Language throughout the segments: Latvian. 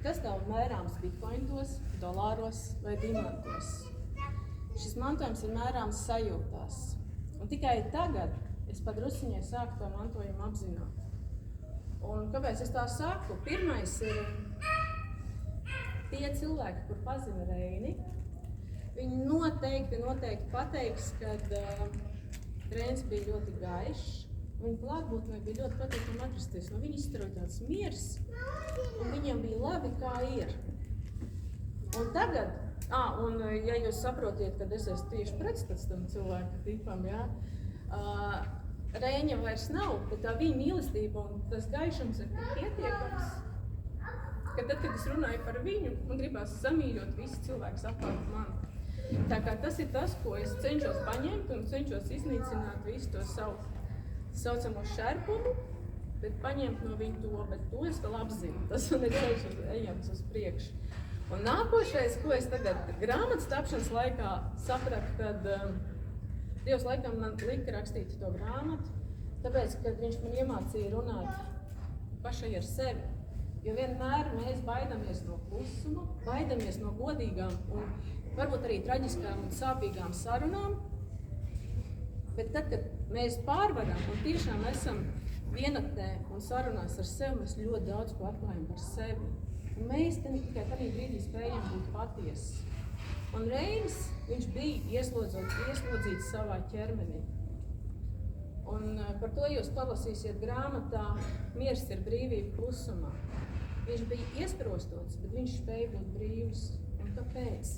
tas nav mērāms bitcointos, dolāros vai diamantos. Šis mantojums ir mērāms sajūtās. Un tikai tagad es padrusiņai sāku to mantojumu apzināt. Un kāpēc es tā saku? Pirmais ir tie cilvēki, kur pazina Reini. Viņi noteikti pateiks, kad Reinis bija ļoti gaišs. Viņa klātbūtnē bija ļoti patīkami atrasties. No viņa izstaroja tāds miers, un viņiem bija labi, kā ir. Un tagad, un ja jūs saprotiet, kad es esmu tieši pretstats tam cilvēku tipam, Reiņa vairs nav, bet tā viņa mīlestība un tas gaišums ir tik pietiekams, ka tad, kad es runāju par viņu, man gribās samīļot visus cilvēkus apkārt mani. Tā kā tas ir tas, ko es cenšos paņemt un cenšos iznīcināt visu to savu saucamo šerpumu, bet paņemt no viņa to, bet to es vēl apzinu. Tas man ir ceļš ejams uz priekšu. Un nākošais, ko es tagad grāmatas tapšanas laikā sapratu, kad Dievs laikam man lika rakstīt to grāmatu, tāpēc, kad viņš man iemācīja runāt pašai ar sevi. Jo vienmēr mēs baidamies no klusuma, baidamies no godīgām un varbūt arī traģiskām un sāpīgām sarunām, bet tad, kad mēs pārvaram un tiešām esam vienatnē un sarunās ar sevi, mēs ļoti daudz ko atklājam par sevi. Un mēs tikai tādā brīdī spējam būt patiesi. Un Reinis, viņš bija ieslodzīts savā ķermenī. Un par to jūs palasīsiet grāmatā Miers ir brīvība klusumā. Viņš bija iesprostots, bet viņš spēja būt brīvs. Un kāpēc?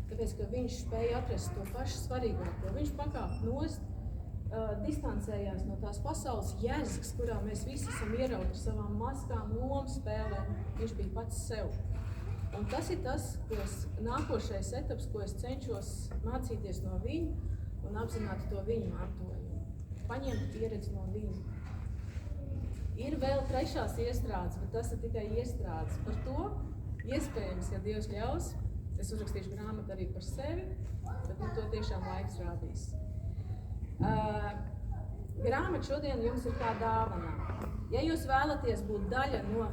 Tāpēc, ka viņš spēja atrast to pašu svarīgāko. Viņš pakāp nost, distancējās no tās pasaules jēzgas, kurā mēs visi esam ierauti ar savām maskām, lomu spēlēm. Viņš bija pats sev. Un tas ir tas, nākošais etaps, ko es cenšos mācīties no viņa un apzināt to viņa mantojumu. Paņemt pieredzi no viņa. Ir vēl trešās iestrādes, bet tas ir tikai iestrādes. Par to, iespējams, ja Dievs ļaus, es uzrakstīšu grāmatu arī par sevi, bet to tiešām laiks rādīs. Grāmata šodien jums ir kā dāvanā. Ja jūs vēlaties būt daļa no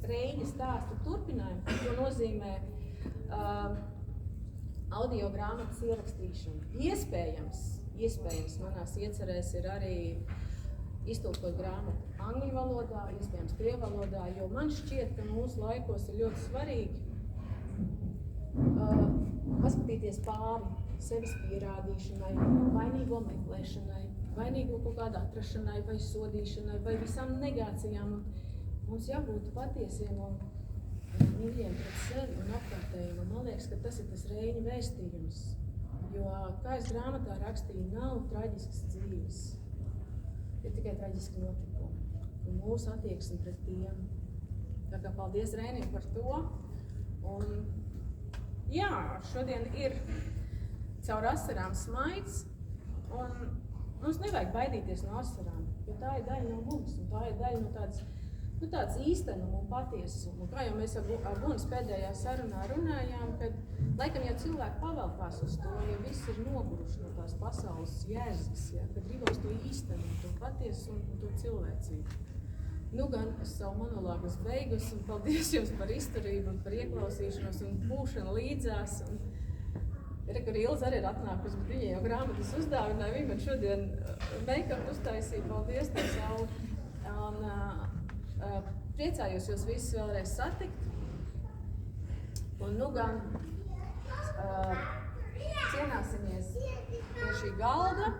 Reiņa stāsta turpinājumu, to nozīmē audio grāmatas ierakstīšanu. Iespējams, manās iecerēs ir arī iztulkot grāmatu angļu valodā, iespējams krievu valodā, jo man šķiet, ka mūsu laikos ir ļoti svarīgi paskatīties pāri sevis pierādīšanai, vainīgo meklēšanai, vainīgo kaut kādā atrašanai vai sodīšanai vai visām negācijām. Mums jābūt patiesiem un mīļiem pret sevi un apkārtējiem. Un man liekas, ka tas ir tas Reiņa vēstījums. Jo, kā es grāmatā rakstīju, nav traģiskas dzīves. Ir tikai traģiski notikumi. Un mūsu attieksme pret tiem. Tā kā paldies Reinim par to. Un jā, šodien ir caur asarām smaids. Un mums nevajag baidīties no asarām, jo tā ir daļa no mums. Un tā ir daļa no tāds īstenuma un patiesuma. Kā jau mēs ar Gunas pēdējā sarunā runājām, kad laikam jau cilvēki pavelkās uz to, ja viss ir noguruši no tās pasaules jēzgas, kad gribas to īstenot, to patiesu un to cilvēcību. Nu gan es savu monologu beigus un paldies jums par izturību un par ieklausīšanos un būšanu līdzās. Kur Ilza arī ir atnākusi, bet viņa jau grāmatas uzdāvināja, viņa man šodien make-up uztaisīja, paldies tev savu. Priecājos jūs visus vēlreiz satikt. Un nu gan cienāsimies pie šī galda.